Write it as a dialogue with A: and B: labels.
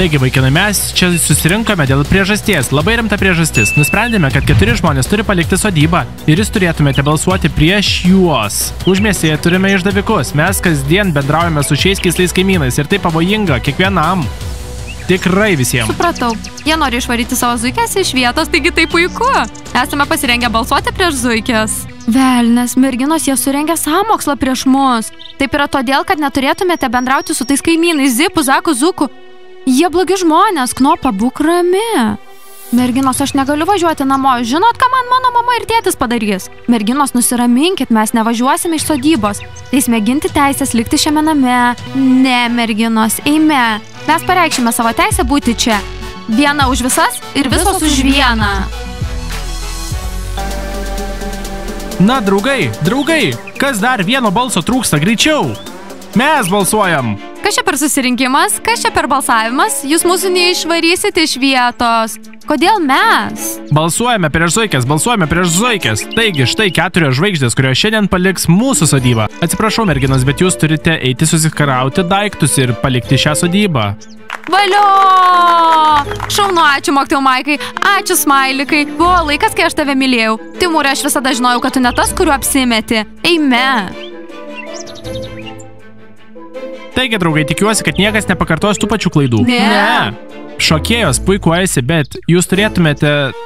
A: Taigi, vaikinai, mes čia susirinkome dėl priežasties. Labai rimta priežastis. Nusprendėme, kad 4 žmonės turi palikti sodybą ir jūs turėtumėte balsuoti prieš juos. Užmiestyje turime išdavikus. Mes kasdien bendraujame su šiais keistais kaimynais ir tai pavojinga kiekvienam. Tikrai visiems.
B: Supratau. Jie nori išvaryti savo zuikės iš vietos, taigi tai puiku. Esame pasirengę balsuoti prieš zuikės. Velnes, merginos, jie surengė sąmokslą prieš mus. Taip yra todėl, kad neturėtumėte bendrauti su tais kaimynais Zipu, Zaku, Zuku. Jie blogi žmonės, Knopa, būk rami. Merginos, aš negaliu važiuoti namo. Žinot, ką man mano mama ir tėtis padarys? Merginos, nusiraminkit, mes nevažiuosime iš sodybos. Teisme ginti teisės likti šiame name. Ne, merginos, eime. Mes pareikšime savo teisę būti čia. Viena už visas ir visos už vieną.
A: Na, draugai, kas dar vieno balso trūksta greičiau? Mes balsuojam.
B: Kas čia per susirinkimas? Kas čia per balsavimas? Jūs mūsų neišvarysite iš vietos. Kodėl mes?
A: Balsuojame prieš zuikės. Taigi, štai 4 žvaigždės, kurios šiandien paliks mūsų sodybą. Atsiprašau, merginos, bet jūs turite eiti susikrauti daiktus ir palikti šią sodybą.
B: Valio! Šaunu, ačiū mokytojau Maikai, ačiū smailikai. Buvo laikas, kai aš tave mylėjau. Timūrai, aš visada žinojau, kad tu ne tas, kuriuo apsimeti. Eime.
A: Taigi, draugai, tikiuosi, kad niekas nepakartos tų pačių klaidų.
B: Ne.
A: Šokėjos puikuojasi, bet jūs turėtumėte